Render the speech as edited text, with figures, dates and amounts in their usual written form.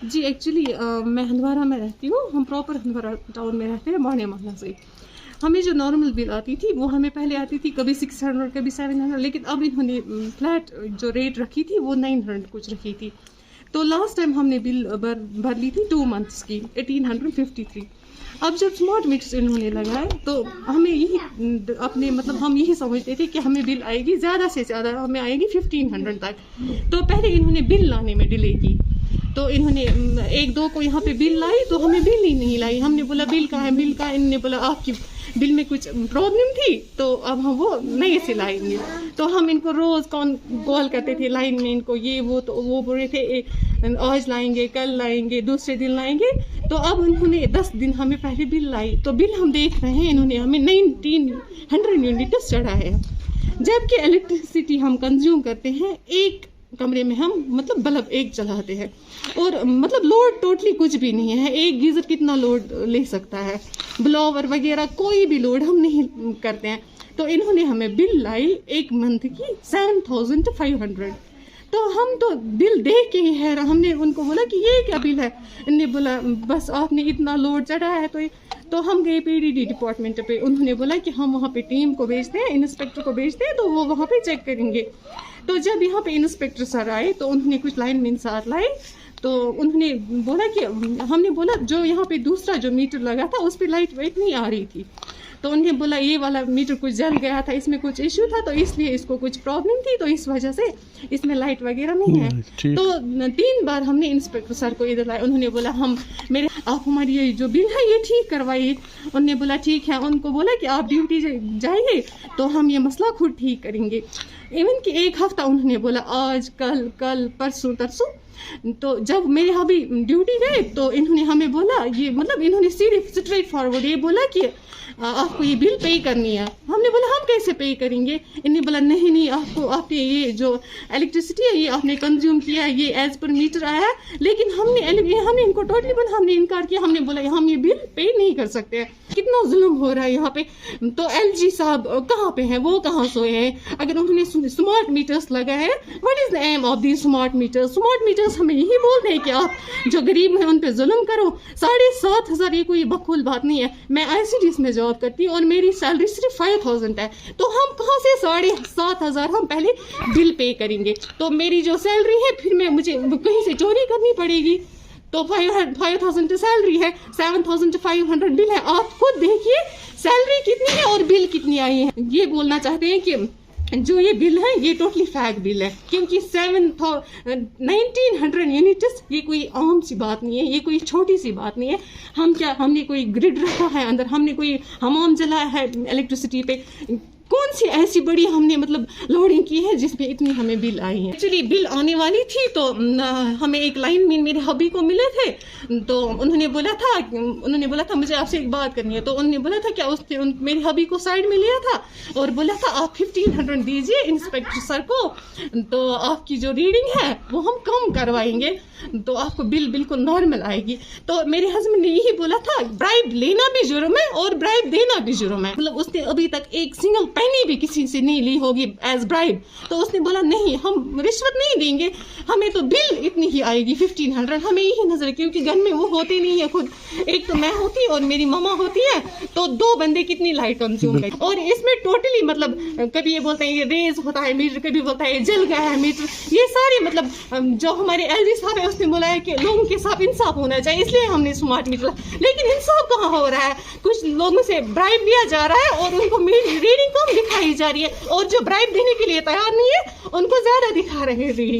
जी, actually मैं हंदवारा में रहती हूँ। हम प्रॉपर हंदवारा टाउन में रहते हैं, बाणे मोहल्ला से। हमें जो नॉर्मल बिल आती थी वो हमें पहले आती थी कभी 600 कभी 700, लेकिन अब इन्होंने फ्लैट जो रेट रखी थी वो 900 कुछ रखी थी। तो लास्ट टाइम हमने बिल भर ली थी 2 मंथ्स की 1853। अब जब स्मार्ट मीटर्स इन्होंने लगाए तो हमें यही अपने मतलब हम यही समझते थे कि हमें बिल आएगी ज़्यादा से ज़्यादा हमें आएगी 1500 तक। तो पहले इन्होंने बिल लाने में डिले की, तो इन्होंने 1-2 को यहाँ पे बिल लाई तो हमें बिल ही नहीं लाई। हमने बोला बिल कहाँ है, बिल कहाँ है? इन्होंने बोला आपकी बिल में कुछ प्रॉब्लम थी तो अब हम वो नए से लाएंगे। तो हम इनको रोज़ कॉल करते थे लाइन में, इनको ये वो, तो वो बोल रहे थे आज लाएंगे, कल लाएंगे, दूसरे दिन लाएंगे। तो अब उन्होंने 10 दिन हमें पहले बिल लाई, तो बिल हम देख रहे हैं इन्होंने हमें 1900 यूनिट्स चढ़ा है। जबकि इलेक्ट्रिसिटी हम कंज्यूम करते हैं एक कमरे में हम मतलब बल्ब एक चलाते हैं, और मतलब लोड टोटली कुछ भी नहीं है। एक गीज़र कितना लोड ले सकता है, ब्लोवर वगैरह कोई भी लोड हम नहीं करते हैं। तो इन्होंने हमें बिल लाई एक मंथ की 7500। तो हम तो बिल देख के ही हैरान। हमने उनको बोला कि ये क्या बिल है? इन्होंने बोला बस आपने इतना लोड चढ़ा है। तो हम गए पीडीडी डिपार्टमेंट पे, उन्होंने बोला कि हम वहाँ पे टीम को भेजते हैं, इंस्पेक्टर को भेजते हैं, तो वो वहाँ पे चेक करेंगे। तो जब यहाँ पे इंस्पेक्टर सर आए तो उन्होंने कुछ लाइनमैन साथ लाए, तो उन्होंने बोला कि हमने बोला जो यहाँ पे दूसरा जो मीटर लगा था उस पर लाइट वेट नहीं आ रही थी। तो उन्होंने बोला ये वाला मीटर कुछ जल गया था, इसमें कुछ इश्यू था, तो इसलिए इसको कुछ प्रॉब्लम थी, तो इस वजह से इसमें लाइट वगैरह नहीं है। तो 3 बार हमने इंस्पेक्टर सर को इधर लाया। उन्होंने बोला आप हमारी ये जो बिल है ये ठीक करवाइए। उन्होंने बोला ठीक है। उनको बोला कि आप ड्यूटी जाइए तो हम ये मसला खुद ठीक करेंगे। इवन कि 1 हफ्ता उन्होंने बोला आज कल परसों तरसों। तो जब मेरे हबी ड्यूटी गए तो इन्होंने हमें बोला ये मतलब इन्होंने सीधे स्ट्रेट फॉरवर्ड ये बोला कि आपको ये बिल पे करनी है। हमने बोला हम कैसे पे करेंगे? इन्होंने बोला नहीं आपने ये जो इलेक्ट्रिसिटी है ये आपने कंज्यूम किया है, ये एज पर मीटर आया है। लेकिन हमने इनको टोटली बोला, हमने इनकार किया। हमने बोला हम ये बिल पे नहीं कर सकते हैं। कितना जुल्म हो रहा है यहाँ पे। तो एलजी साहब कहाँ पे हैं, वो कहाँ सोए हैं? अगर उन्होंने स्मार्ट मीटर्स लगा है, what is the aim of the smart meters? Smart meters हमें यही बोलते हैं कि आप जो गरीब हैं उन पे जुल्म करो। 7500 ये कोई बकूल बात नहीं है। मैं ICDS में जॉब करती हूँ और मेरी सैलरी सिर्फ 5000 है। तो हम कहाँ से 7500 हम पहले बिल पे करेंगे? तो मेरी जो सैलरी है फिर मुझे कहीं से चोरी करनी पड़ेगी। तो 5000 तो सैलरी है, 7500 बिल है। आप खुद देखिए सैलरी कितनी है और बिल कितनी आई है। ये बोलना चाहते हैं कि जो ये बिल है ये टोटली फैक बिल है, क्योंकि 1900 यूनिट्स ये कोई आम सी बात नहीं है, ये कोई छोटी सी बात नहीं है। हमने कोई ग्रिड रखा है अंदर, हमने कोई हमाम जलाया है इलेक्ट्रिसिटी पे? कौन सी ऐसी बड़ी हमने मतलब लोडिंग की है जिसमें इतनी हमें बिल आई है? एक्चुअली बिल आने वाली थी तो हमें एक लाइनमैन मेरे हबी को मिले थे, तो उन्होंने बोला था मुझे आपसे एक बात करनी है। तो उन्होंने बोला था क्या उसने मेरे हबी को साइड में लिया था और बोला था आप 1500 दीजिए इंस्पेक्टर सर को, तो आपकी जो रीडिंग है वो हम कम करवाएंगे, तो आपको बिल बिल्कुल नॉर्मल आएगी। तो मेरे हस्बैंड ने यही बोला था ब्राइब लेना भी जुर्म है और ब्राइब देना भी जुर्म है। मतलब उसने अभी तक एक सिंगल पैनी भी किसी से नहीं ली होगी एज ब्राइब। तो उसने बोला नहीं हम रिश्वत नहीं देंगे, हमें तो बिल इतनी ही आएगी 1500। हमें यही नजर, क्योंकि घर में वो होते नहीं है खुद, एक तो मैं होती और मेरी मम्मा होती है, तो 2 बंदे कितनी लाइट कंज्यूम करें। और इसमें टोटली मतलब कभी ये बोलते हैं ये रेज होता है मीटर, कभी बोलता है जल गया है मीटर। ये सारे मतलब जो हमारे एलजी साहब है उसने बोला है कि लोगों के साथ इंसाफ होना चाहिए, इसलिए हमने स्मार्ट मीटर। लेकिन इंसाफ कहाँ हो रहा है? कुछ लोगों से ब्राइब लिया जा रहा है और उनको रीडिंग कम दिखाई जा रही है, और जो ब्राइब देने के लिए तैयार नहीं है उनको ज्यादा दिखा रहे हैं रीडिंग।